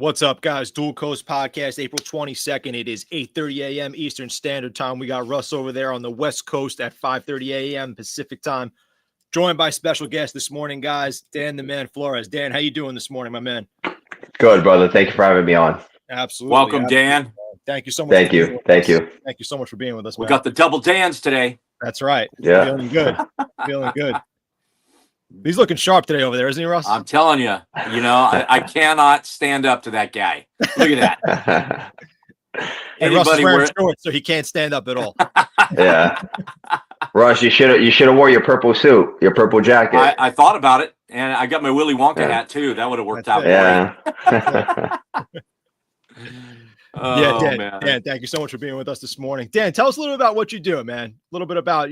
What's up, guys? Dual Coast Podcast, April 22nd. It is 8:30 a.m. Eastern Standard Time. We got Russ over there on the West Coast at 5:30 a.m. Pacific Time. Joined by special guest this morning, guys, Dan the Man Flores. Dan, how you doing this morning, my man? Good, brother. Thank you for having me on. Absolutely. Welcome, Dan. Thank you so much. Thank you. Thank you. Thank you so much for being with us, man. We got the double Dans today. That's right. Yeah. Feeling good. Feeling good. He's looking sharp today over there, isn't he, Russ? I'm telling you, I cannot stand up to that guy. Look at that. And Russ is wearing shorts, so he can't stand up at all. Yeah. Russ, you should have wore your purple suit, your purple jacket. I thought about it, and I got my Willy Wonka hat too. That would have worked out. Yeah. Oh, Dan, thank you so much for being with us this morning. Dan, tell us a little bit about what you do, man. A little bit about,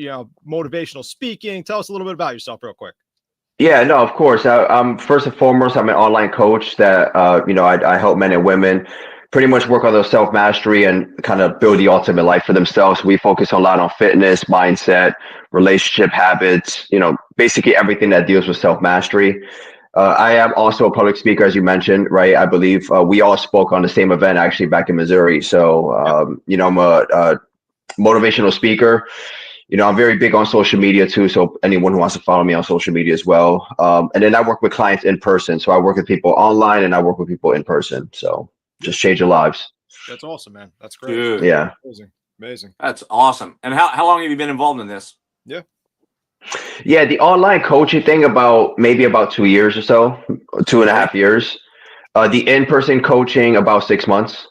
motivational speaking. Tell us a little bit about yourself real quick. Yeah, no, of course. I'm first and foremost, I'm an online coach that, I help men and women pretty much work on their self-mastery and kind of build the ultimate life for themselves. We focus a lot on fitness, mindset, relationship habits, basically everything that deals with self-mastery. I am also a public speaker, as you mentioned, right? I believe we all spoke on the same event actually back in Missouri. So, I'm a motivational speaker. I'm very big on social media too. So anyone who wants to follow me on social media as well. And then I work with clients in person. So I work with people online and I work with people in person. So just change your lives. That's awesome, man. That's great. Dude. Yeah. Amazing. That's awesome. And how long have you been involved in this? Yeah. The online coaching thing maybe about 2 years or so, 2.5 years. The in-person coaching about 6 months.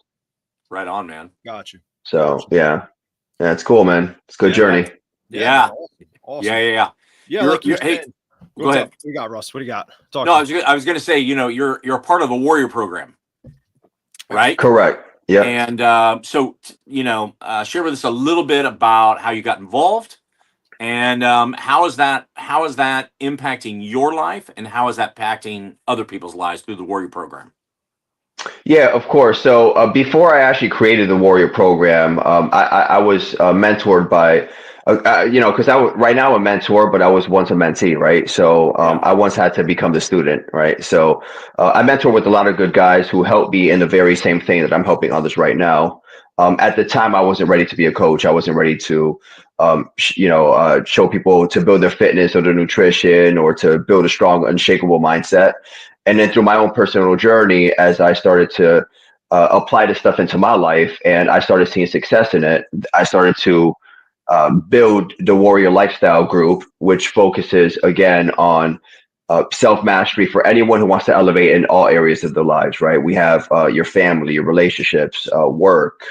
Right on, man. Got you. So yeah, it's cool, man. It's a good journey. Yeah. Awesome. Yeah. Like you hey, said. go ahead. What do you got, Russ? What do you got? I was going to say, you're a part of the Warrior program, right? Correct. Yeah. And share with us a little bit about how you got involved, and how is that impacting your life, and how is that impacting other people's lives through the Warrior program? Yeah, of course. So before I actually created the Warrior program, I was mentored by, because right now I'm a mentor, but I was once a mentee, right? So I once had to become the student, right? So I mentor with a lot of good guys who helped me in the very same thing that I'm helping others right now. At the time, I wasn't ready to be a coach. I wasn't ready to, show people to build their fitness or their nutrition or to build a strong, unshakable mindset. And then through my own personal journey, as I started to apply this stuff into my life and I started seeing success in it, I started to build the Warrior Lifestyle Group, which focuses again on self-mastery for anyone who wants to elevate in all areas of their lives, right? We have your family, your relationships, work,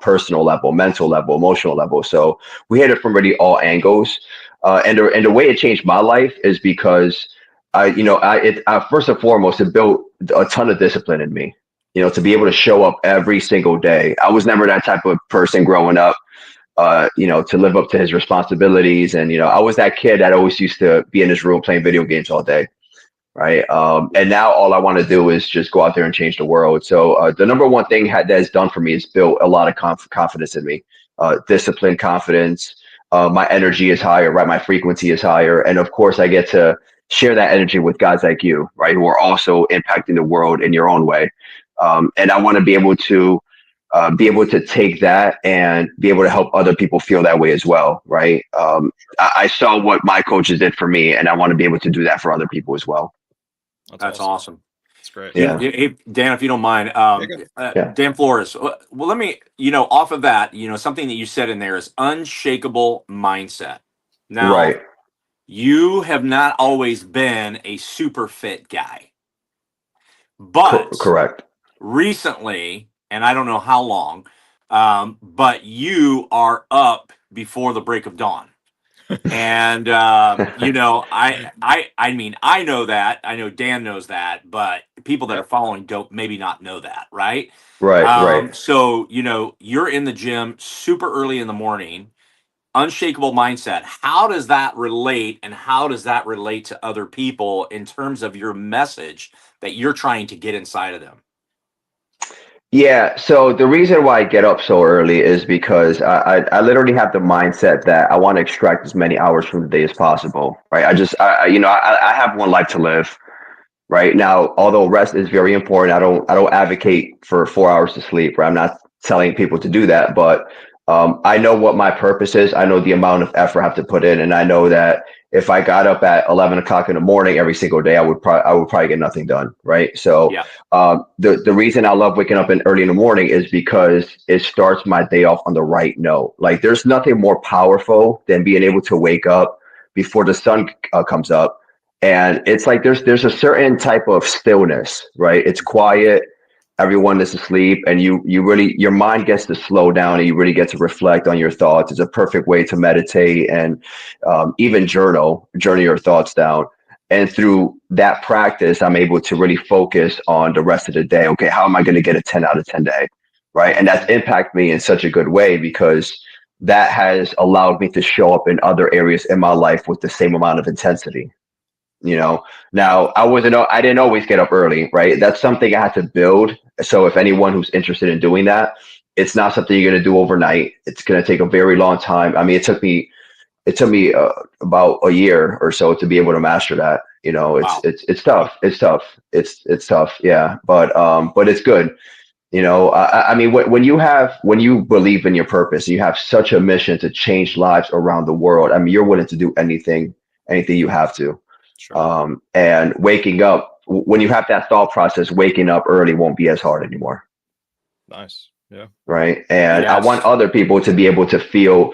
personal level, mental level, emotional level. So we hit it from really all angles. And the way it changed my life is because first and foremost, it built a ton of discipline in me, to be able to show up every single day. I was never that type of person growing up, to live up to his responsibilities. And, I was that kid that always used to be in his room playing video games all day. Right. And now all I want to do is just go out there and change the world. So the number one thing that has done for me is built a lot of confidence in me, discipline, confidence. My energy is higher, right? My frequency is higher. And of course, I get to share that energy with guys like you, right, who are also impacting the world in your own way. And I want to be able to take that and be able to help other people feel that way as well, right? I saw what my coaches did for me, and I want to be able to do that for other people as well. That's awesome. That's great. Yeah. Hey, Dan, if you don't mind, Dan Flores. Well, let me, off of that, something that you said in there is unshakable mindset. Now, right. You have not always been a super fit guy, but correct. Recently, and I don't know how long, but you are up before the break of dawn. And I know that. I know Dan knows that, but people that are following don't maybe not know that, right? Right. So, you're in the gym super early in the morning. Unshakable mindset. How does that relate, and how does that relate to other people in terms of your message that you're trying to get inside of them? Yeah. So the reason why I get up so early is because I literally have the mindset that I want to extract as many hours from the day as possible. Right. I have one life to live. right? Now, although rest is very important, I don't advocate for 4 hours to sleep, right? I'm not telling people to do that, but I know what my purpose is. I know the amount of effort I have to put in, and I know that if I got up at 11 o'clock in the morning every single day, I would probably get nothing done, right? So Yeah. the reason I love waking up early in the morning is because it starts my day off on the right note. Like there's nothing more powerful than being able to wake up before the sun comes up, and it's like there's a certain type of stillness, right? It's quiet, everyone is asleep, and you really, your mind gets to slow down and you really get to reflect on your thoughts. It's a perfect way to meditate and even journal your thoughts down. And through that practice, I'm able to really focus on the rest of the day. Okay, how am I going to get a 10 out of 10 day, right? And that's impacted me in such a good way because that has allowed me to show up in other areas in my life with the same amount of intensity. Now I didn't always get up early, right? That's something I had to build. So if anyone who's interested in doing that, it's not something you're going to do overnight. It's going to take a very long time. I mean, it took me about a year or so to be able to master that. It's Wow. it's tough. It's tough. Yeah, but it's good. I mean, when you believe in your purpose, you have such a mission to change lives around the world. I mean, you're willing to do anything you have to. Sure. And waking up, when you have that thought process, waking up early won't be as hard anymore. Nice. Yeah. Right. And I want Yes. other people to be able to feel,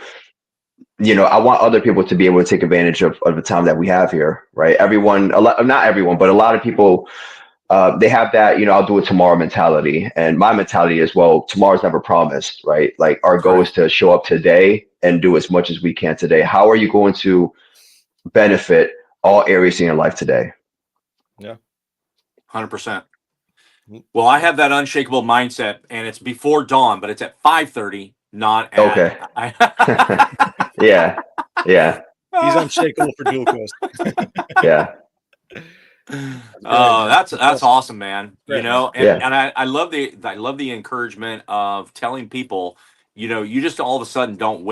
I want other people to be able to take advantage of the time that we have here. Right. Everyone, not everyone, but a lot of people, they have that, I'll do it tomorrow mentality. And my mentality is, well, tomorrow's never promised. Right. Like our That's goal right. is to show up today and do as much as we can today. How are you going to benefit all areas in your life today? Yeah. 100%. Well, I have that unshakable mindset, and it's before dawn, but it's at 5:30, not at. Okay. Yeah. Yeah. He's unshakable for dual coast. Yeah. Oh, that's awesome. awesome, man. Great, man. And Yeah. I love the encouragement of telling people, you just all of a sudden don't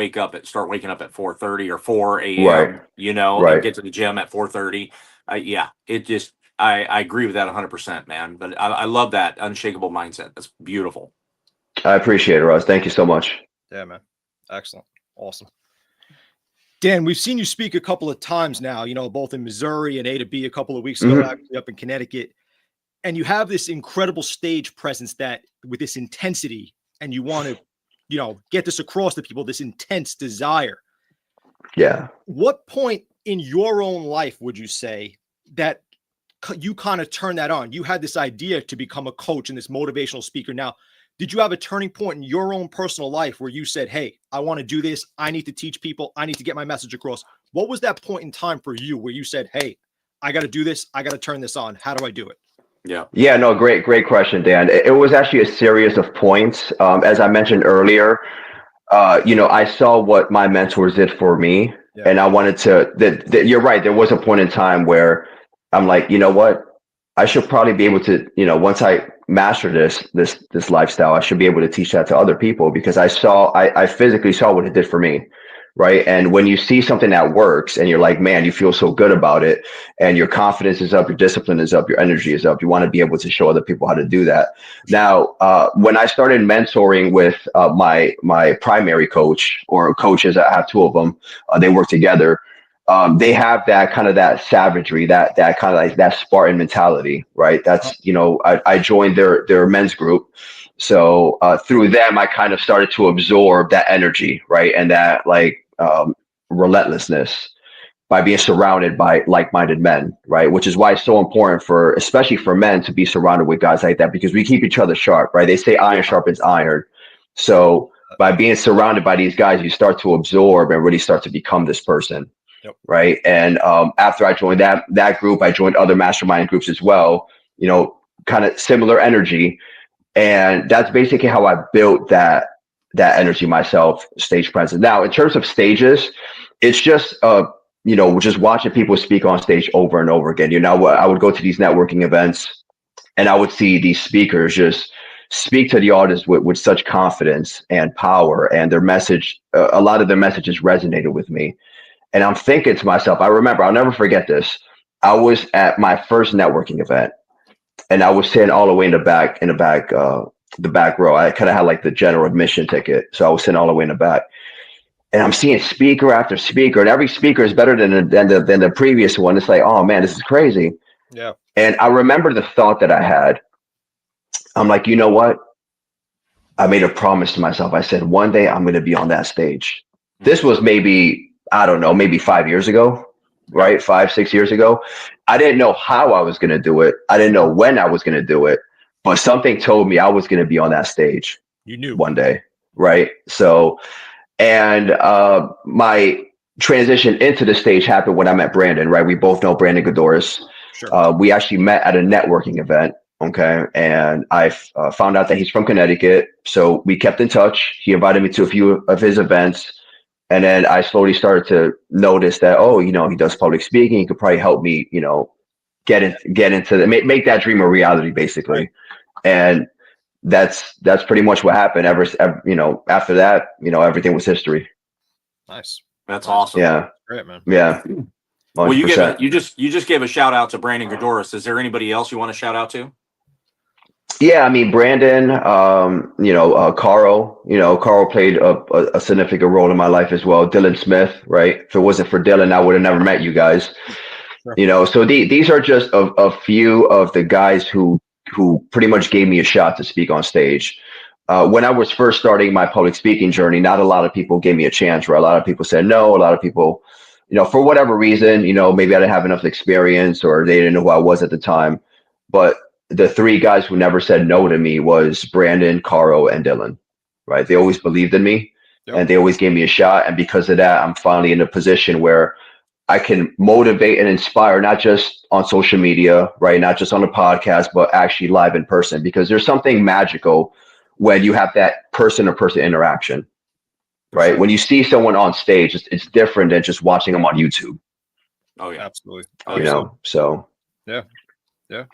start waking up at 4:30 or 4 Right. a.m. And Right. get to the gym at 4:30. Yeah, it just I agree with that 100%, man. But I love that unshakable mindset. That's beautiful. I appreciate it, Russ. Thank you so much. Yeah, man. Excellent. Awesome. Dan, we've seen you speak a couple of times now, both in Missouri and A to B a couple of weeks ago, actually up in Connecticut. And you have this incredible stage presence that with this intensity, and you want to, get this across to people, this intense desire. Yeah. What point in your own life would you say that you kind of turn that on? You had this idea to become a coach and this motivational speaker. Now, did you have a turning point in your own personal life where you said, hey, I want to do this. I need to teach people. I need to get my message across. What was that point in time for you where you said, hey, I got to do this. I got to turn this on. How do I do it? Yeah. Yeah, no, great question, Dan. It was actually a series of points. As I mentioned earlier, I saw what my mentors did for me, and I wanted to, you're right. There was a point in time where I'm like, you know what? I should probably be able to, once I master this lifestyle, I should be able to teach that to other people because I physically saw what it did for me. Right. And when you see something that works and you're like, man, you feel so good about it and your confidence is up, your discipline is up, your energy is up. You want to be able to show other people how to do that. Now, when I started mentoring with my primary coach or coaches, I have two of them, they work together. They have that savagery, that kind of like that Spartan mentality, right? That's, I joined their men's group. So through them, I kind of started to absorb that energy, right? And that relentlessness by being surrounded by like-minded men, right? Which is why it's so important especially for men to be surrounded with guys like that because we keep each other sharp, right? They say iron sharpens iron. So by being surrounded by these guys, you start to absorb and really start to become this person. Yep. Right. And after I joined that group, I joined other mastermind groups as well, kind of similar energy. And that's basically how I built that energy myself, stage presence. Now, in terms of stages, it's just just watching people speak on stage over and over again. I would go to these networking events and I would see these speakers just speak to the audience with such confidence and power, and their message, a lot of their messages resonated with me. And I'm thinking to myself, I'll never forget this. I was at my first networking event, and I was sitting all the way in the back, the back row. I kind of had like the general admission ticket, so I was sitting all the way in the back. And I'm seeing speaker after speaker, and every speaker is better than the previous one. It's like, oh man, this is crazy. Yeah. And I remember the thought that I had. I'm like, you know what? I made a promise to myself. I said, one day I'm going to be on that stage. This was maybe, I don't know, maybe 5 years ago, right? 5, 6 years ago. I didn't know how I was going to do it. I didn't know when I was going to do it, but something told me I was going to be on that stage. You knew one day, right? So, and my transition into the stage happened when I met Brandon, right? We both know Brandon Godoris. Sure. We actually met at a networking event. Okay. And I found out that he's from Connecticut. So we kept in touch. He invited me to a few of his events. And then I slowly started to notice that, oh, you know, he does public speaking. He could probably help me, you know, get into the, make that dream a reality, basically. Right. And that's pretty much what happened. You know, after that, you know, everything was history. Nice. That's awesome. Yeah. Great, man. Yeah. 100%. Well, you just gave a shout out to Brandon Godoris. Is there anybody else you want to shout out to? Yeah, I mean, Brandon, you know, Carl played a significant role in my life as well. Dylan Smith, right? If it wasn't for Dylan, I would have never met you guys. Sure. You know, so these are just a few of the guys who pretty much gave me a shot to speak on stage. When I was first starting my public speaking journey, not a lot of people gave me a chance, right? A lot of people said no. A lot of people, you know, for whatever reason, you know, maybe I didn't have enough experience or they didn't know who I was at the time. But the three guys who never said no to me was Brandon, Caro, and Dylan, right? They always believed in me. Yep. And they always gave me a shot. And because of that, I'm finally in a position where I can motivate and inspire, not just on social media, right? Not just on a podcast, but actually live in person, because there's something magical when you have that person-to-person interaction, right? Sure. When you see someone on stage, it's different than just watching them on YouTube. Oh yeah, absolutely. You know, so yeah,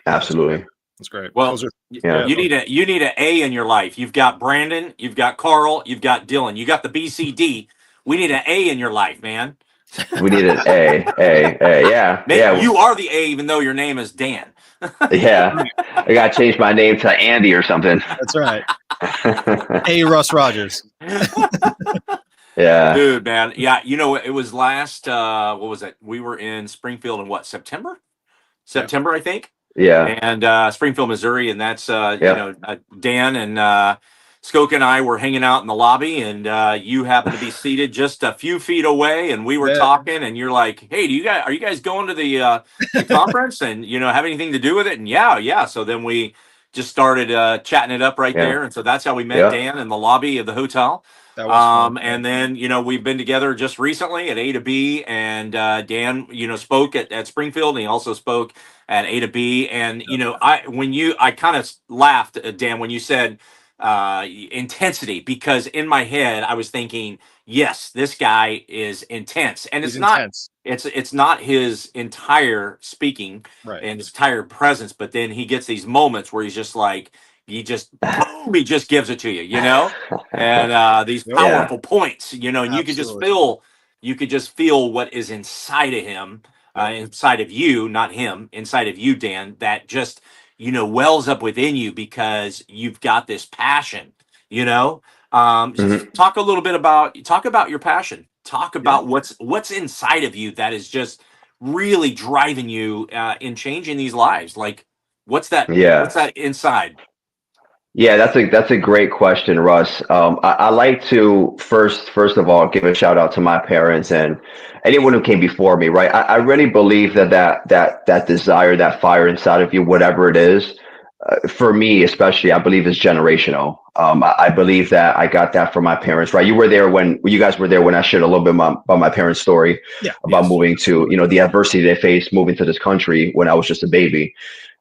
absolutely. That's great. Well, you need an A in your life. You've got Brandon, you've got Carl, you've got Dylan, you got the BCD. We need an A in your life, man. We need an A. Yeah. Man, you are the A, even though your name is Dan. Yeah, I got to change my name to Andy or something. That's right. A. Russ Rogers. Yeah, dude, man. Yeah, you know, it was last. What was it? We were in Springfield in what, September, I think. Yeah. And Springfield, Missouri, and that's you know, Dan and Skoka and I were hanging out in the lobby, and you happened to be seated just a few feet away, and we were talking, and you're like, "Hey, are you guys going to the conference, and you know, have anything to do with it?" And yeah. So then we just started chatting it up right there, and so that's how we met Dan in the lobby of the hotel. That was fun. And then, you know, we've been together just recently at A to B, and Dan, you know, spoke at Springfield, and he also spoke at A to B. And, you know, I kind of laughed, Dan, when you said intensity, because in my head, I was thinking, yes, this guy is intense. And it's not his entire speaking and his entire presence, but then he gets these moments where he's just like, he just gives it to you, you know, and these powerful points, you know, and you could just feel what is inside of him, inside of you, not him, inside of you, Dan, that just, you know, wells up within you because you've got this passion, you know. Talk a little bit about your passion. Talk about what's inside of you that is just really driving you in changing these lives. Like, what's that? What's that inside? Yeah, that's a great question, Russ. I like to first of all give a shout out to my parents and anyone who came before me. Right, I really believe that desire, that fire inside of you, whatever it is, for me especially, I believe is generational. I believe that I got that from my parents. Right, you guys were there when I shared a little bit about my parents' story about moving to, you know, the adversity they faced moving to this country when I was just a baby,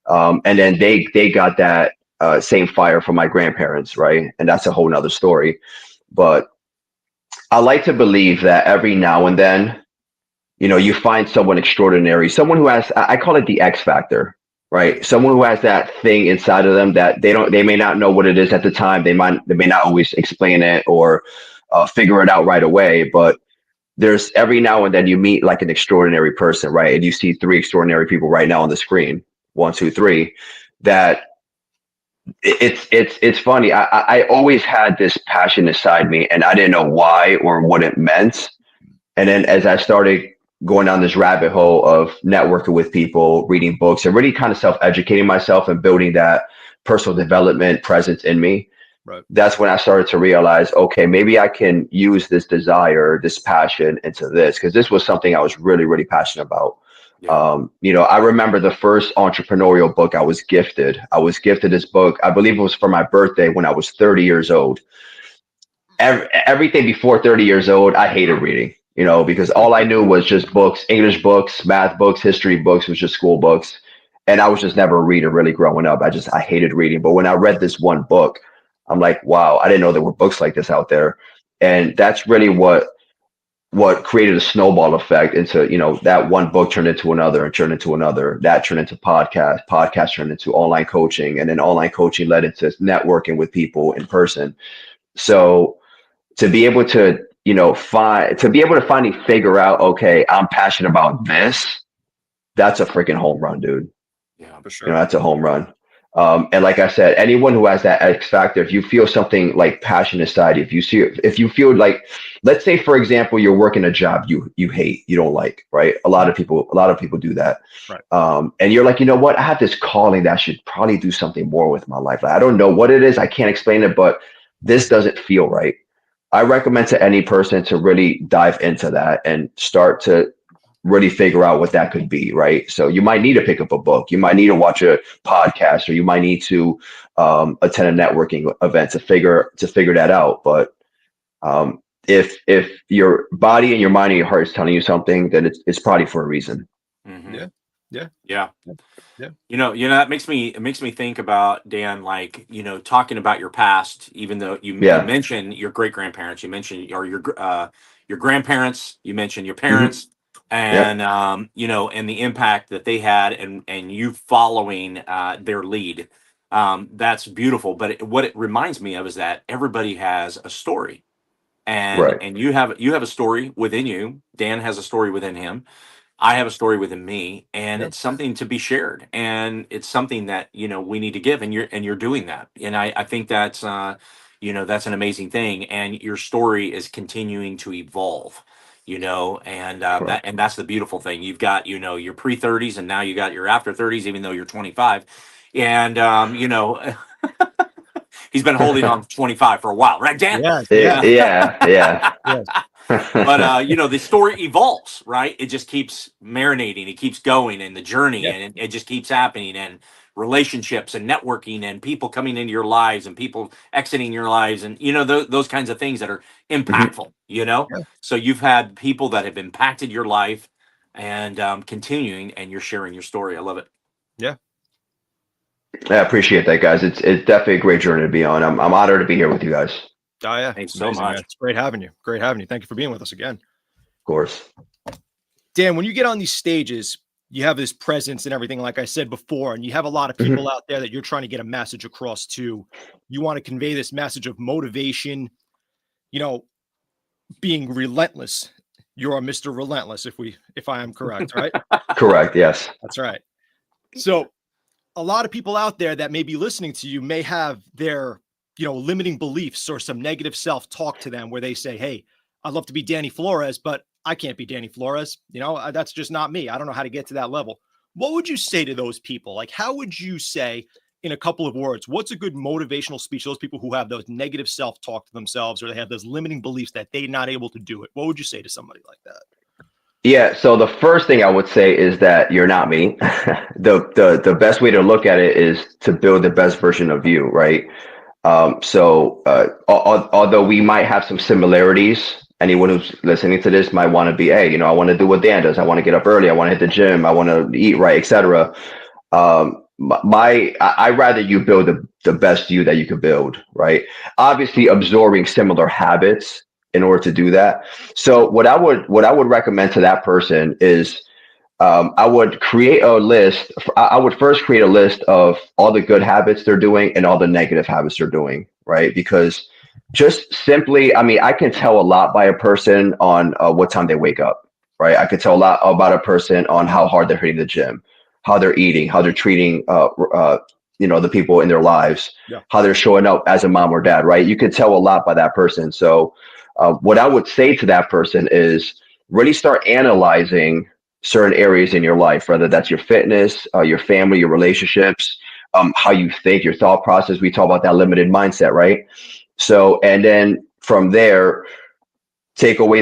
and then they got that. Same fire from my grandparents, right? And that's a whole nother story. But I like to believe that every now and then, you know, you find someone extraordinary, someone who has, I call it the X factor, right? Someone who has that thing inside of them that they may not know what it is at the time. They may not always explain it or figure it out right away, but there's every now and then you meet like an extraordinary person, right? And you see three extraordinary people right now on the screen, 1, 2, 3, that it's funny. I always had this passion inside me, and I didn't know why or what it meant. And then as I started going down this rabbit hole of networking with people, reading books, and really kind of self-educating myself and building that personal development presence in me, Right. that's when I started to realize, okay, maybe I can use this desire, this passion into this, because this was something I was really, really passionate about. Yeah. I remember the first entrepreneurial book I was gifted. I was gifted this book. I believe it was for my birthday when I was 30 years old. Everything before 30 years old, I hated reading, because all I knew was just books, English books, math books, history books, was just school books. And I was just never a reader really growing up. I hated reading. But when I read this one book, I'm like, wow, I didn't know there were books like this out there. And that's really what created a snowball effect into, that one book turned into another and turned into another. That turned into podcast turned into online coaching, and then online coaching led into networking with people in person. So to be able to, finally figure out, okay, I'm passionate about this, that's a freaking home run, dude. Yeah. For sure. That's a home run. And like I said, anyone who has that X factor, if you feel something like passion inside, if you feel like, let's say, for example, you're working a job you hate, you don't like, right? A lot of people do that. Right. And you're like, you know what? I have this calling that I should probably do something more with my life. Like, I don't know what it is. I can't explain it, but this doesn't feel right. I recommend to any person to really dive into that and start to really figure out what that could be, right? So you might need to pick up a book, you might need to watch a podcast, or you might need to attend a networking event to figure that out. But if your body and your mind and your heart is telling you something, then it's probably for a reason. Mm-hmm. Yeah. Yeah. Yeah. Yeah. That makes me think about, Dan, like, talking about your past, even though you Yeah. mentioned your great grandparents, you mentioned, or your grandparents, you mentioned your Mhm. parents, Yep. and and the impact that they had, and you following their lead. That's beautiful. But what it reminds me of is that everybody has a story, and Right. you have a story within you. Dan has a story within him. I have a story within me, and Yeah. it's something to be shared, and it's something that we need to give, and you're doing that, and I think that's that's an amazing thing, and your story is continuing to evolve, and Correct. that's the beautiful thing. You've got your pre-30s, and now you got your after 30s, even though you're 25, and he's been holding on to 25 for a while, right, Dan? Yes. Yeah. Yeah. Yes. But the story evolves, right? It just keeps marinating, it keeps going, and the journey, Yeah. and it just keeps happening, and relationships and networking and people coming into your lives and people exiting your lives, and those kinds of things that are Mhm. impactful. Yeah. So you've had people that have impacted your life, and continuing, and you're sharing your story. I love it. Yeah. I appreciate that, guys. It's definitely a great journey to be on. I'm honored to be here with you guys. Of Oh, yeah. Thanks It's so amazing, man. much. It's great having you. Great having you. Thank you for being with us again. course. Dan, when you get on these stages, you have this presence and everything, like I said before, and you have a lot of people out there that you're trying to get a message across to. You want to convey this message of motivation, being relentless. You're a Mr. Relentless, if I am correct, right? Correct. Yes. That's right. So a lot of people out there that may be listening to you may have their, limiting beliefs or some negative self-talk to them where they say, hey, I'd love to be Danny Flores, but I can't be Danny Flores. That's just not me. I don't know how to get to that level. What would you say to those people? Like, how would you say in a couple of words, what's a good motivational speech? Those people who have those negative self-talk to themselves, or they have those limiting beliefs that they're not able to do it. What would you say to somebody like that? Yeah. So the first thing I would say is that you're not me. The best way to look at it is to build the best version of you, right? Although we might have some similarities, anyone who's listening to this might want to be, hey, I want to do what Dan does. I want to get up early. I want to hit the gym. I want to eat right, etc. I rather you build the best you that you could build, right? Obviously, absorbing similar habits in order to do that. So what I would recommend to that person is I would create a list. I would first create a list of all the good habits they're doing and all the negative habits they're doing, right? Because Just simply, I mean, I can tell a lot by a person on what time they wake up, right? I could tell a lot about a person on how hard they're hitting the gym, how they're eating, how they're treating, the people in their lives, Yeah. how they're showing up as a mom or dad, right? You could tell a lot by that person. So, what I would say to that person is really start analyzing certain areas in your life, whether that's your fitness, your family, your relationships, how you think, your thought process. We talk about that limited mindset, right? So, and then from there, take away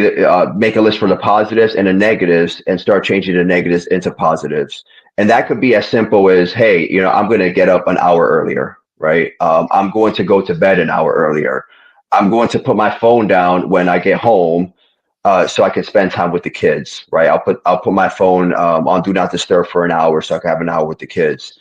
make a list for the positives and the negatives and start changing the negatives into positives. And that could be as simple as, hey, I'm going to get up an hour earlier, right? I'm going to go to bed an hour earlier. I'm going to put my phone down when I get home, so I can spend time with the kids, right? I'll put my phone on do not disturb for an hour so I can have an hour with the kids.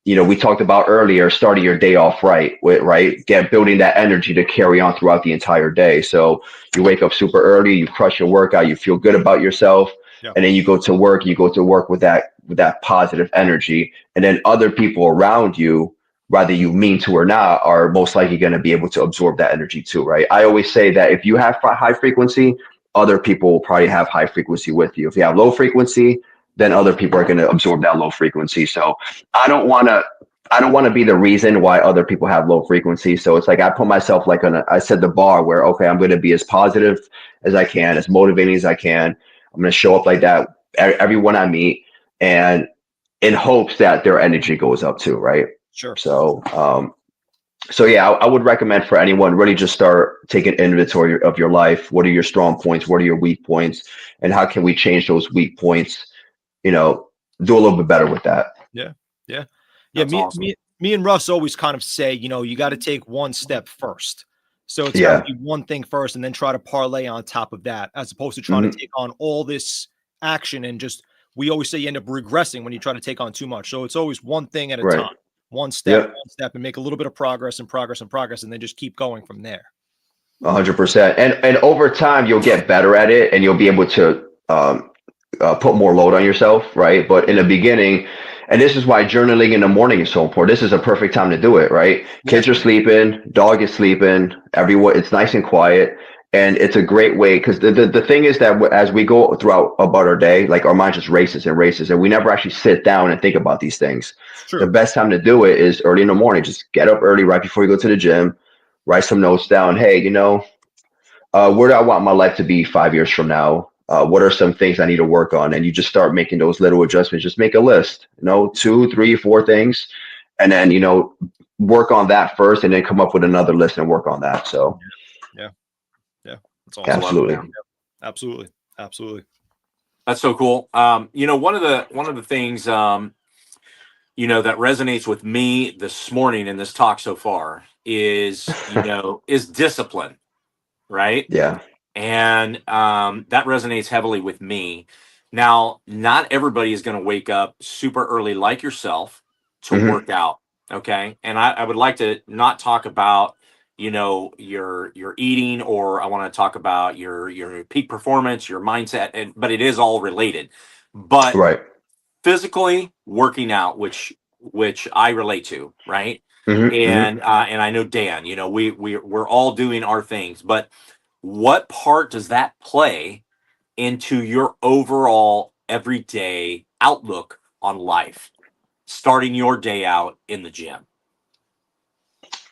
We talked about earlier starting your day off right, building that energy to carry on throughout the entire day. So you wake up super early, you crush your workout, you feel good about yourself, Yeah. and then you go to work. You go to work with that positive energy, and then other people around you, whether you mean to or not, are most likely going to be able to absorb that energy too, right? I always say that if you have high frequency, other people will probably have high frequency with you. If you have low frequency, then other people are going to absorb that low frequency. So I don't want to be the reason why other people have low frequency. So it's like I put myself like I set the bar where, okay, I'm going to be as positive as I can, as motivating as I can. I'm going to show up like that everyone I meet, and in hopes that their energy goes up too, right? Sure. So yeah, I would recommend for anyone really just start taking inventory of your life. What are your strong points? What are your weak points? And how can we change those weak points? Do a little bit better with that. Yeah. Yeah. Yeah. That's awesome. Me and Russ always kind of say, you got to take one step first. So it's got Yeah. to be one thing first and then try to parlay on top of that, as opposed to trying to take on all this action and we always say you end up regressing when you try to take on too much. So it's always one thing at a Right. time, one Yep. step, and make a little bit of progress and progress and progress, and then just keep going from there. 100%. And over time, you'll get better at it, and you'll be able to put more load on yourself, right? But in the beginning, and this is why journaling in the morning is so important. This is a perfect time to do it, right? Yeah. Kids are sleeping, dog is sleeping, everyone, it's nice and quiet. And it's a great way, because the thing is that as we go throughout about our day, like our mind just races and races, and we never actually sit down and think about these things. True. The best time to do it is early in the morning. Just get up early right before you go to the gym, write some notes down. Hey, where do I want my life to be 5 years from now? What are some things I need to work on? And you just start making those little adjustments. Just make a list, 2, 3, 4 things, and then, work on that first, and then come up with another list and work on that. So yeah. That's awesome. absolutely. Absolutely. That's so cool. One of the things, that resonates with me this morning in this talk so far is discipline, right? Yeah. And that resonates heavily with me. Now, not everybody is going to wake up super early like yourself to work out. Okay. And I would like to not talk about, your eating, or I want to talk about your peak performance, your mindset, but it is all related. But Right. physically working out, which I relate to, right? And I know Dan, we're all doing our things, but what part does that play into your overall everyday outlook on life, starting your day out in the gym?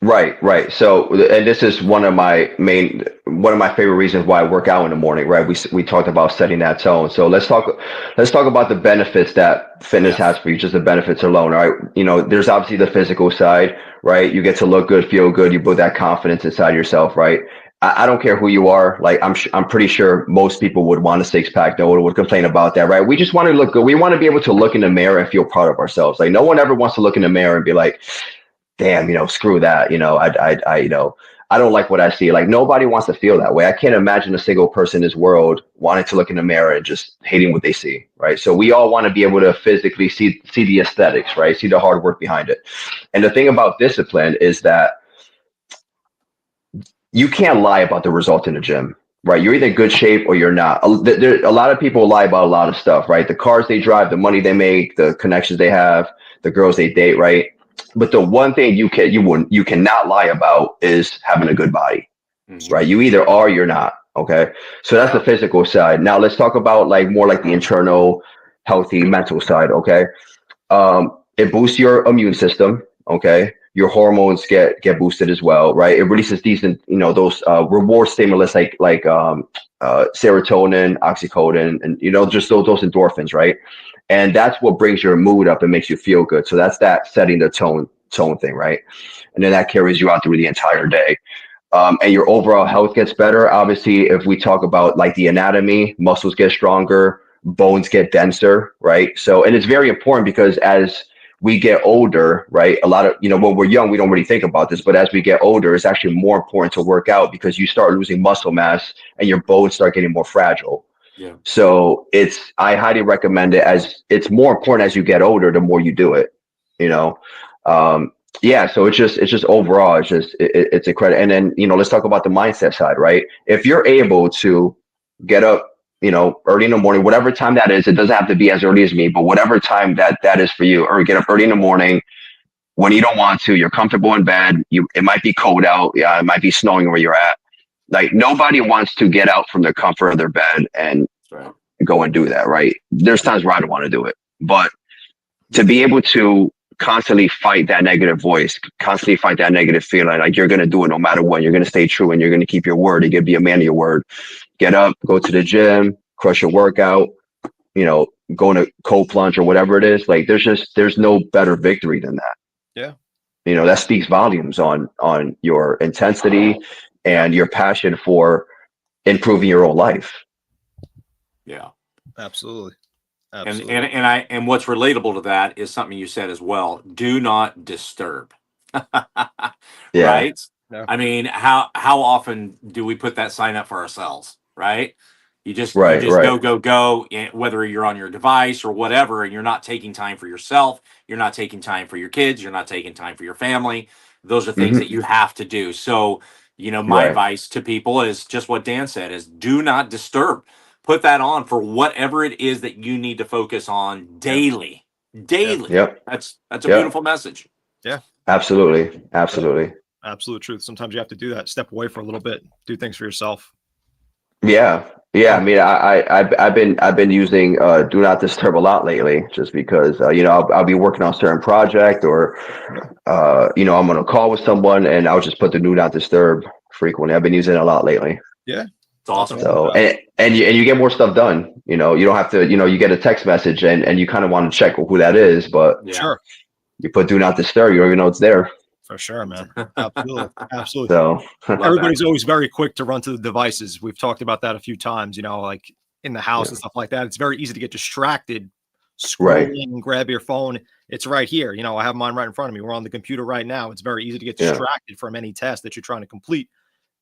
Right. So, and this is one of my favorite reasons why I work out in the morning, right? We talked about setting that tone. So let's talk about the benefits that fitness has for you, just the benefits alone, right? There's obviously the physical side, right? You get to look good, feel good, you build that confidence inside yourself, right? I don't care who you are. Like I'm pretty sure most people would want a 6-pack. No one would complain about that, right? We just want to look good. We want to be able to look in the mirror and feel proud of ourselves. Like no one ever wants to look in the mirror and be like, damn, screw that. I don't like what I see. Like nobody wants to feel that way. I can't imagine a single person in this world wanting to look in the mirror and just hating what they see, right? So we all want to be able to physically see the aesthetics, right? See the hard work behind it. And the thing about discipline is that you can't lie about the result in the gym, right? You're either in good shape or you're not. A lot of people lie about a lot of stuff, right? The cars they drive, the money they make, the connections they have, the girls they date, right? But the one thing you cannot lie about is having a good body, Mhm. right? You either are or you're not. Okay. So that's the physical side. Now let's talk about like more like the internal healthy mental side. Okay. It boosts your immune system. Okay. Your hormones get boosted as well, right? It releases decent, those reward stimulus like serotonin, oxycodone, and just those endorphins, right? And that's what brings your mood up and makes you feel good. So that's that setting the tone thing, right? And then that carries you out through the entire day. And your overall health gets better. Obviously, if we talk about like the anatomy, muscles get stronger, bones get denser, right? So, and it's very important because as we get older, right? A lot of, when we're young, we don't really think about this, but as we get older, it's actually more important to work out because you start losing muscle mass and your bones start getting more fragile. Yeah. So I highly recommend it, as it's more important as you get older, the more you do it, you know? Yeah. So it's just overall, it's a credit. And then, let's talk about the mindset side, right? If you're able to get up, early in the morning, whatever time that is, it doesn't have to be as early as me, but whatever time that is for you, or get up early in the morning when you don't want to, you're comfortable in bed, it might be cold out. Yeah. It might be snowing where you're at. Like nobody wants to get out from the comfort of their bed and That's right. go and do that, right? There's times where I don't want to do it, but to be able to constantly fight that negative voice, constantly fight that negative feeling, like you're going to do it no matter what, you're going to stay true and you're going to keep your word, you're going to be a man of your word. Get up, go to the gym, crush your workout, go in a cold plunge or whatever it is. Like there's no better victory than that. Yeah. That speaks volumes on your intensity and your passion for improving your own life. Yeah. Absolutely. And what's relatable to that is something you said as well. Do not disturb. Yeah. Right? Yeah. I mean, how often do we put that sign up for ourselves, right? You just Right. go, whether you're on your device or whatever, and you're not taking time for yourself, you're not taking time for your kids, you're not taking time for your family. Those are things Mhm. that you have to do. So, my Right. advice to people is just what Dan said, is do not disturb. Put that on for whatever it is that you need to focus on daily. Daily. Yep. That's a Yep. beautiful message. Yeah. Absolutely. Absolute truth. Sometimes you have to do that. Step away for a little bit. Do things for yourself. Yeah. I mean, I've been using Do Not Disturb a lot lately, just because I'll be working on a certain project, or I'm on a call with someone, and I'll just put the Do Not Disturb frequently. I've been using it a lot lately. Yeah. It's awesome. So and you get more stuff done. You don't have to. You get a text message and you kind of want to check who that is, but Yeah. you put Do Not Disturb, you don't even know it's there. For sure, man. Absolutely. So Everybody's always very quick to run to the devices. We've talked about that a few times, like in the house and stuff like that. It's very easy to get distracted scrolling and grab your phone. It's right here. I have mine right in front of me. We're on the computer right now. It's very easy to get distracted from any task that you're trying to complete,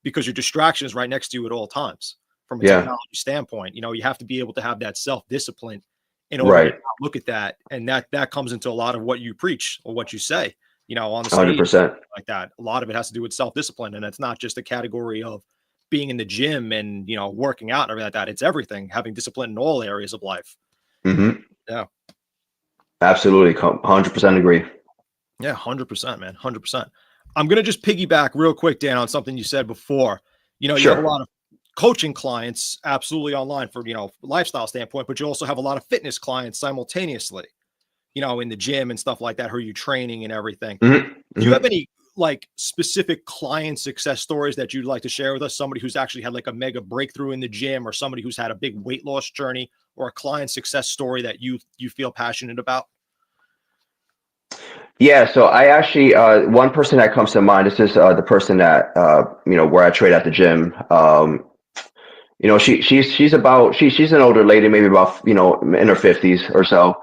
because your distraction is right next to you at all times. From a technology standpoint, you have to be able to have that self-discipline in order to look at that. And that comes into a lot of what you preach or what you say, on the stage, 100%. like that. A lot of it has to do with self-discipline. And it's not just a category of being in the gym and, working out and everything like that. It's everything, having discipline in all areas of life. Mm-hmm. Yeah. Absolutely. 100% agree. Yeah. 100%, man. 100%. I'm going to just piggyback real quick, Dan, on something you said before. You have a lot of coaching clients absolutely online for, lifestyle standpoint, but you also have a lot of fitness clients simultaneously, in the gym and stuff like that, who are you training and everything. Mm-hmm. Do you have any like specific client success stories that you'd like to share with us? Somebody who's actually had like a mega breakthrough in the gym, or somebody who's had a big weight loss journey, or a client success story that you feel passionate about? Yeah, so I actually, one person that comes to mind, this is the person that, where I trade at the gym. She's an older lady, maybe about, in her 50s or so.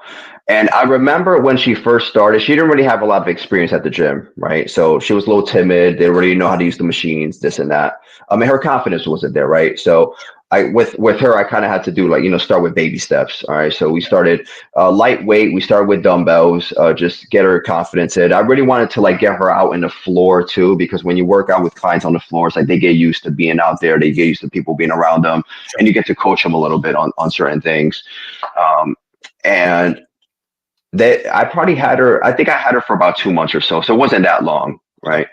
And I remember when she first started, she didn't really have a lot of experience at the gym, right? So she was a little timid, didn't really know how to use the machines, this and that. And her confidence wasn't there, right? So with her, I kind of had to do start with baby steps. All right. So we started lightweight. We started with dumbbells, just get her confidence in. I really wanted to get her out in the floor too, because when you work out with clients on the floor, it's like they get used to being out there. They get used to people being around them, and you get to coach them a little bit on certain things. And I probably had her. I think I had her for about 2 months or so. So it wasn't that long, Okay. right?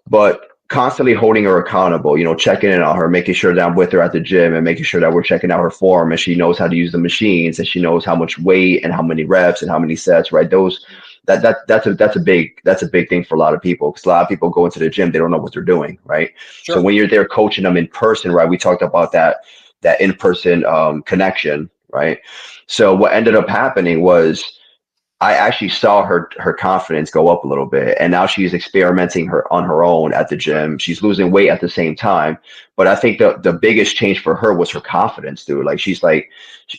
But constantly holding her accountable, checking in on her, making sure that I'm with her at the gym and making sure that we're checking out her form and she knows how to use the machines and she knows how much weight and how many reps and how many sets, right? That's a big thing for a lot of people, because a lot of people go into the gym, they don't know what they're doing, right? Sure. So when you're there coaching them in person, right? We talked about that in-person connection, right? So what ended up happening was I actually saw her confidence go up a little bit, and now she's experimenting on her own at the gym. She's losing weight at the same time, but I think the biggest change for her was her confidence, dude. Like she's like,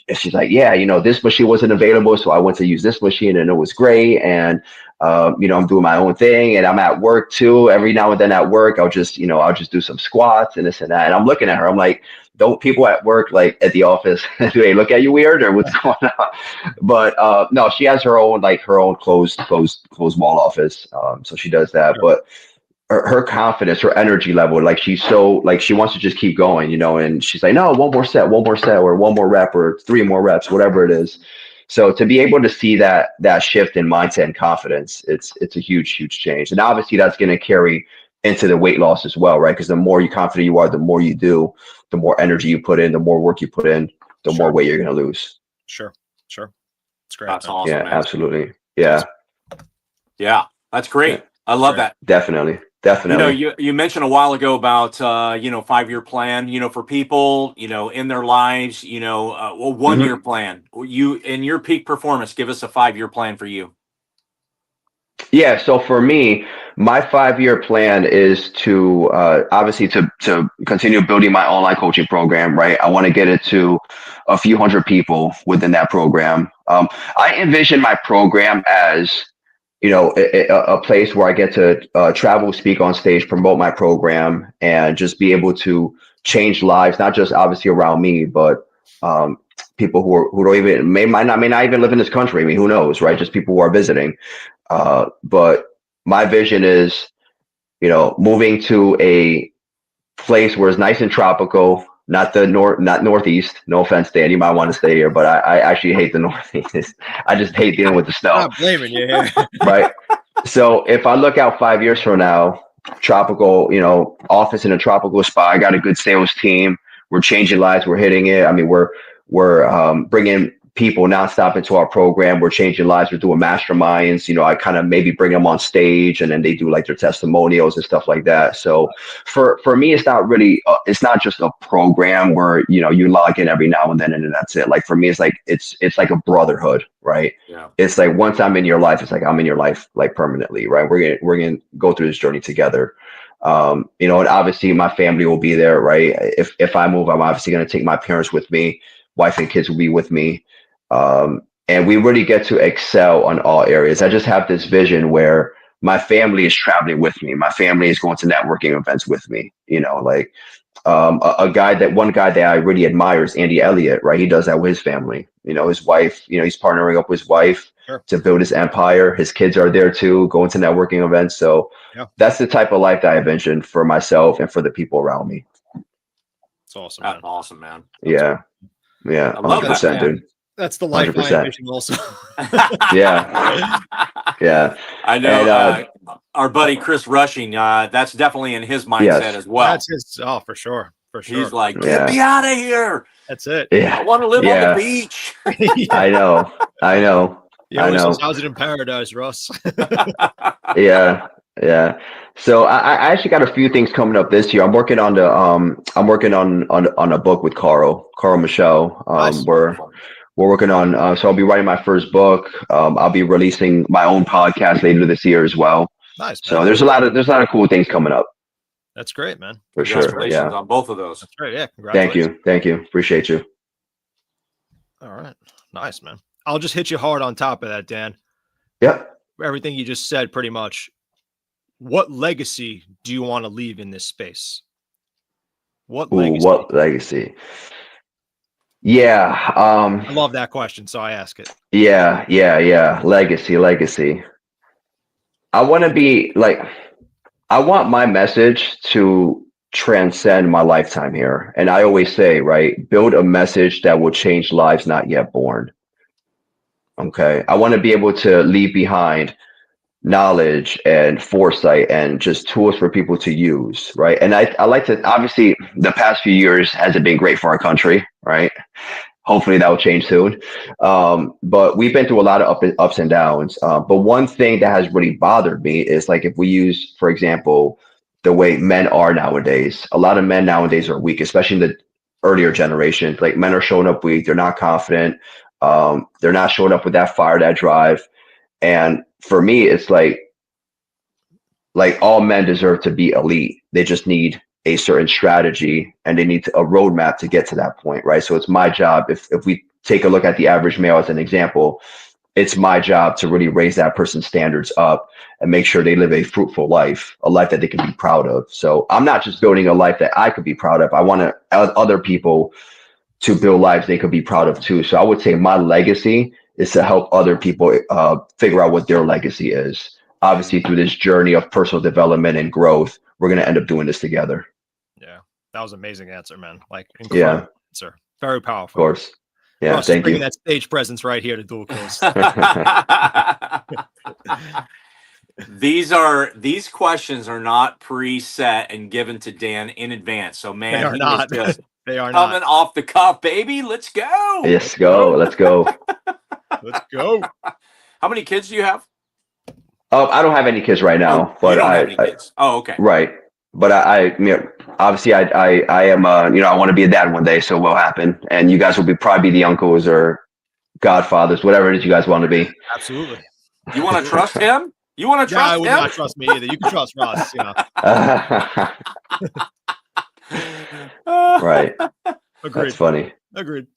yeah, this machine wasn't available, so I went to use this machine, and it was great. And I'm doing my own thing, and I'm at work too. Every now and then at work, I'll just do some squats and this and that. And I'm looking at her, I'm like, don't people at work, like at the office, do they look at you weird or what's going on? But no, she has her own closed wall office. So she does that. Sure. But her confidence, her energy level, like she's so like she wants to just keep going, and she's like, no, one more set, or one more rep, or 3 more reps, whatever it is. So to be able to see that shift in mindset and confidence, it's a huge change. And obviously that's going to carry into the weight loss as well, right? Because the more confident you are, the more you do, the more energy you put in, the more work you put in, the more weight you're going to lose. Sure. It's great. That's man. awesome. Yeah, man. absolutely. Yeah. Yeah, that's great. Yeah. I love Great. that. Definitely. You mentioned a while ago about 5-year plan, for people, in their lives, a 1-year plan. You in your peak performance, give us a 5-year plan for you. Yeah. So for me, my 5-year plan is to obviously to continue building my online coaching program, right? I want to get it to a few hundred people within that program. I envision my program as a place where I get to travel, speak on stage, promote my program, and just be able to change lives, not just obviously around me, but people who don't even may not even live in this country. I mean, who knows, right? Just people who are visiting. But my vision is, moving to a place where it's nice and tropical, not northeast. No offense to anybody want to stay here, but I actually hate the northeast. I just hate dealing with the snow. I'm not blaming you here. Right. So if I look out 5 years from now, tropical, office in a tropical spot, I got a good sales team. We're changing lives. We're hitting it. I mean, we're bringing people nonstop into our program. We're changing lives. We're doing masterminds. I kind of maybe bring them on stage, and then they do like their testimonials and stuff like that. So for me, it's not really, it's not just a program where, you log in every now and then and that's it. Like for me, it's like, it's like a brotherhood, right? Yeah. It's like once I'm in your life, it's like I'm in your life, like permanently, right? We're gonna go through this journey together. And obviously my family will be there, right? If I move, I'm obviously gonna take my parents with me. Wife and kids will be with me. And we really get to excel on all areas. I just have this vision where my family is traveling with me. My family is going to networking events with me. One guy that I really admire is Andy Elliott, right? He does that with his family. His wife, he's partnering up with his wife to build his empire. His kids are there too, going to networking events. So that's the type of life that I envisioned for myself and for the people around me. It's awesome. That's man. awesome, man. Yeah. 100%, dude. That's the life 100%. I envision also. Yeah. I know. And, our buddy Chris Rushing, that's definitely in his mindset as well. That's his. Oh, for sure. He's like, get me out of here. That's it. Yeah. I want to live on the beach. I know. He always says, how's it in paradise, Russ? Yeah. So I actually got a few things coming up this year. I'm working on a book with Carl Michelle. Nice. We're working on, so I'll be writing my first book. I'll be releasing my own podcast later this year as well. Nice. So there's a lot of cool things coming up. That's great, man. For sure. Congratulations on both of those. That's great. Yeah. Congratulations. Thank you. Appreciate you. All right. Nice, man. I'll just hit you hard on top of that, Dan. Yep. Everything you just said, pretty much. What legacy do you want to leave in this space? What legacy? Yeah. I love that question, so I ask it. Yeah. Legacy. I want my message to transcend my lifetime here. And I always say, right, build a message that will change lives not yet born. Okay. I want to be able to leave behind knowledge and foresight and just tools for people to use, right? And I like to, obviously, the past few years hasn't been great for our country, right? Hopefully that will change soon. But we've been through a lot of ups and downs. But one thing that has really bothered me is like if we use, for example, the way men are nowadays, a lot of men nowadays are weak, especially in the earlier generations. Like men are showing up weak, they're not confident, they're not showing up with that fire, that drive. And for me, it's like all men deserve to be elite. They just need a certain strategy and they need a roadmap to get to that point, right? So it's my job. If we take a look at the average male as an example, it's my job to really raise that person's standards up and make sure they live a fruitful life, a life that they can be proud of. So I'm not just building a life that I could be proud of. I want other people to build lives they could be proud of too. So I would say my legacy is to help other people figure out what their legacy is. Obviously, through this journey of personal development and growth, we're going to end up doing this together. Yeah, that was an amazing answer, man. Like, incredible answer. Very powerful. Of course. Yeah, Russ thank bringing you. that stage presence right here to Dual Coast. These questions are not preset and given to Dan in advance. So man, They are he not. is just They are coming not. off the cuff, baby. Let's go. Let's go. Let's go. Let's go. How many kids do you have? I don't have any kids right now, but you don't have any kids. Oh, okay. Right. But obviously I am, I want to be a dad one day, so it will happen. And you guys will probably be the uncles or godfathers, whatever it is you guys want to be. Absolutely. You want to trust him? You want to trust I would him? not trust me either. You can trust Russ, Right. Agreed. That's funny. Agreed.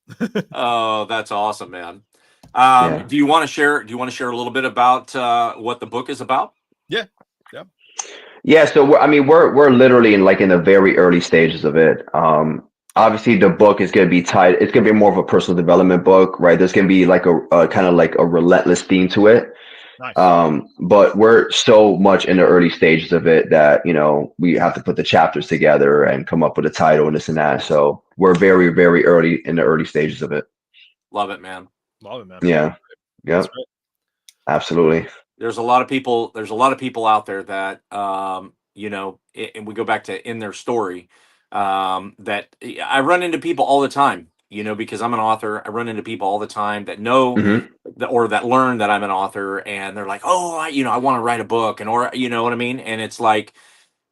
Oh, that's awesome, man. Yeah. Do you want to share a little bit about what the book is about? Yeah. Yeah. So we're literally in the very early stages of it. Obviously the book is going to be tied. It's going to be more of a personal development book, right? There's going to be like a kind of like a relentless theme to it. Nice. But we're so much in the early stages of it that, we have to put the chapters together and come up with a title and this and that. So we're very, very early in the early stages of it. Love it, man. Love it, man. Yeah. Yeah. Absolutely. There's a lot of people out there that, and we go back to in their story, that I run into people all the time, because I'm an author. I run into people all the time that know or that learn that I'm an author, and they're like, oh, I want to write a book, or you know what I mean? And it's like,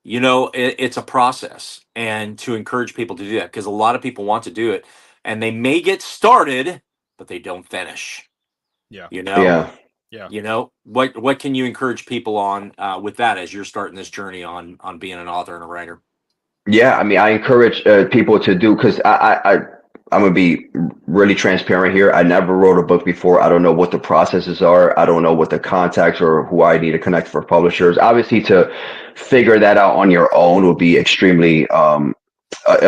it's a process, and to encourage people to do that, because a lot of people want to do it and they may get started, but they don't finish. Yeah. What can you encourage people on with that as you're starting this journey on being an author and a writer? Yeah, I encourage people to do, because I'm gonna be really transparent here. I never wrote a book before. I don't know what the processes are. I don't know what the contacts or who I need to connect for publishers. Obviously, to figure that out on your own would be extremely a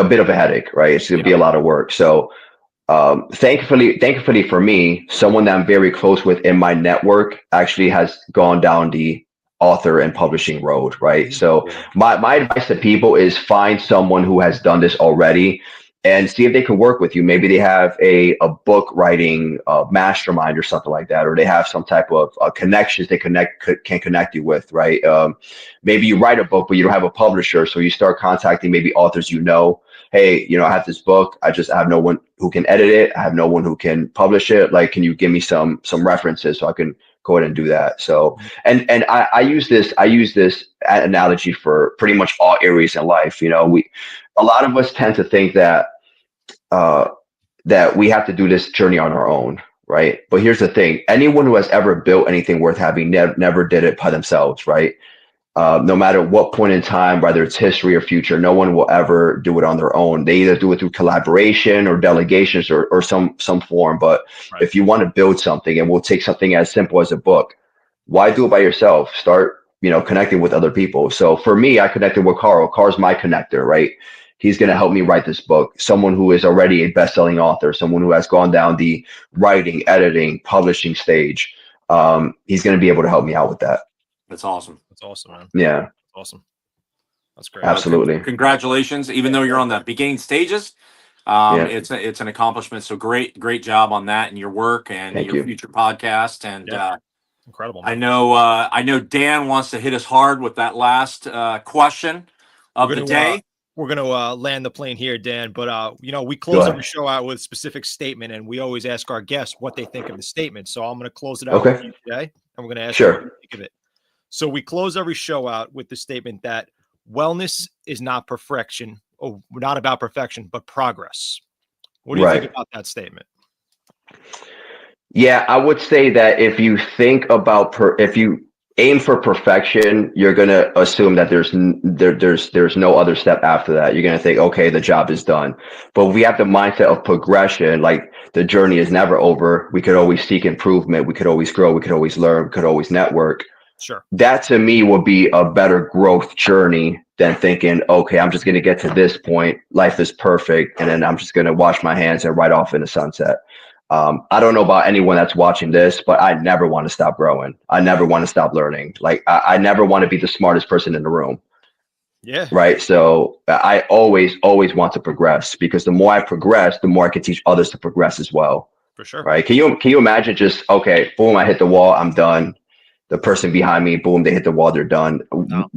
bit of a headache, right? It's gonna be a lot of work. So thankfully for me, someone that I'm very close with in my network actually has gone down the author and publishing road, right? So my advice to people is find someone who has done this already and see if they can work with you. Maybe they have a book writing mastermind or something like that, or they have some type of connections they can connect you with, right? Maybe you write a book, but you don't have a publisher. So you start contacting maybe authors, hey, I have this book. I have no one who can edit it. I have no one who can publish it. Like, can you give me some references so I can go ahead and do that? So, and I use this analogy for pretty much all areas in life. A lot of us tend to think that that we have to do this journey on our own, right? But here's the thing: anyone who has ever built anything worth having never did it by themselves, right? No matter what point in time, whether it's history or future, no one will ever do it on their own. They either do it through collaboration or delegations or some form. But if you want to build something, and we'll take something as simple as a book, why do it by yourself? Start, connecting with other people. So for me, I connected with Carl. Carl's my connector, right? He's going to help me write this book. Someone who is already a best-selling author, someone who has gone down the writing, editing, publishing stage. He's going to be able to help me out with that. That's awesome. That's awesome, man. Yeah. That's awesome. That's great. Absolutely. Congratulations. Even though you're on the beginning stages, Yeah. It's an accomplishment. So great job on that and your work and Thank your you. future podcast. And Yeah. Incredible, I man. know Dan wants to hit us hard with that last question of the day. We're going to land the plane here, Dan. But, we Go close ahead. every show out with a specific statement, and we always ask our guests what they think of the statement. So I'm going to close it out Okay. with you today, and we're going to ask you Sure. what you think of it. So we close every show out with the statement that wellness is not perfection, or not about perfection, but progress. What do you think Right. about that statement? Yeah, I would say that if you think about if you aim for perfection, you're gonna assume that there's no other step after that. You're gonna think, okay, the job is done. But we have the mindset of progression, like the journey is never over. We could always seek improvement. We could always grow. We could always learn. We could always network. Sure. That to me would be a better growth journey than thinking, okay, I'm just gonna get to this point. Life is perfect, and then I'm just gonna wash my hands and ride off in the sunset. I don't know about anyone that's watching this, but I never want to stop growing. I never want to stop learning. Like I never want to be the smartest person in the room. Yeah. Right. So I always want to progress, because the more I progress, the more I can teach others to progress as well. For sure. Right. Can you imagine just, okay, boom, I hit the wall, I'm done. The person behind me, boom, they hit the wall, they're done. No.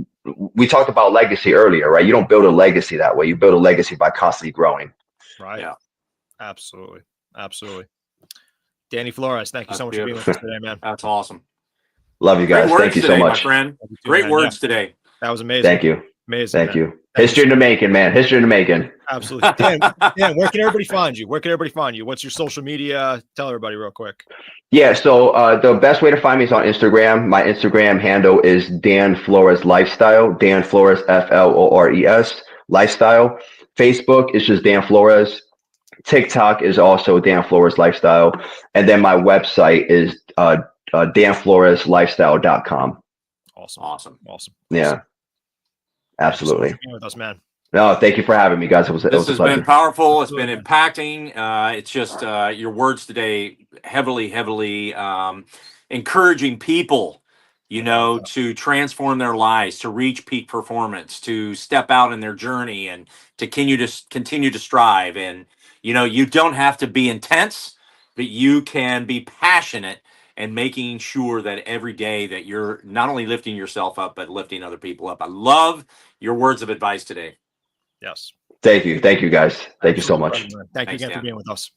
We talked about legacy earlier, right? You don't build a legacy that way. You build a legacy by constantly growing. Right. Yeah. Absolutely. Danny Flores, thank you That's so much for being with us today, man. That's awesome. Love you guys. Great words Thank you today, so much. my friend. Too, Great man. words today. That was amazing. Thank you. Amazing. Thank man. you. Thank History in the making, man. History in the making. Absolutely. Dan, where can everybody find you? What's your social media? Tell everybody real quick. Yeah, so the best way to find me is on Instagram. My Instagram handle is Dan Flores Lifestyle. Dan Flores, Flores Lifestyle. Facebook is just Dan Flores. TikTok is also Dan Flores Lifestyle. And then my website is danfloreslifestyle.com. Awesome. Yeah, absolutely. Thank you so much for being with us, man. No, thank you for having me, guys. It was a This has pleasure. been powerful. It's been impacting. It's just your words today heavily encouraging people, to transform their lives, to reach peak performance, to step out in their journey, and to continue to strive. And you don't have to be intense, but you can be passionate and making sure that every day that you're not only lifting yourself up, but lifting other people up. I love your words of advice today. Yes. Thank you. Thank you, guys. Thank you so much. Thank you again Dan. for being with us.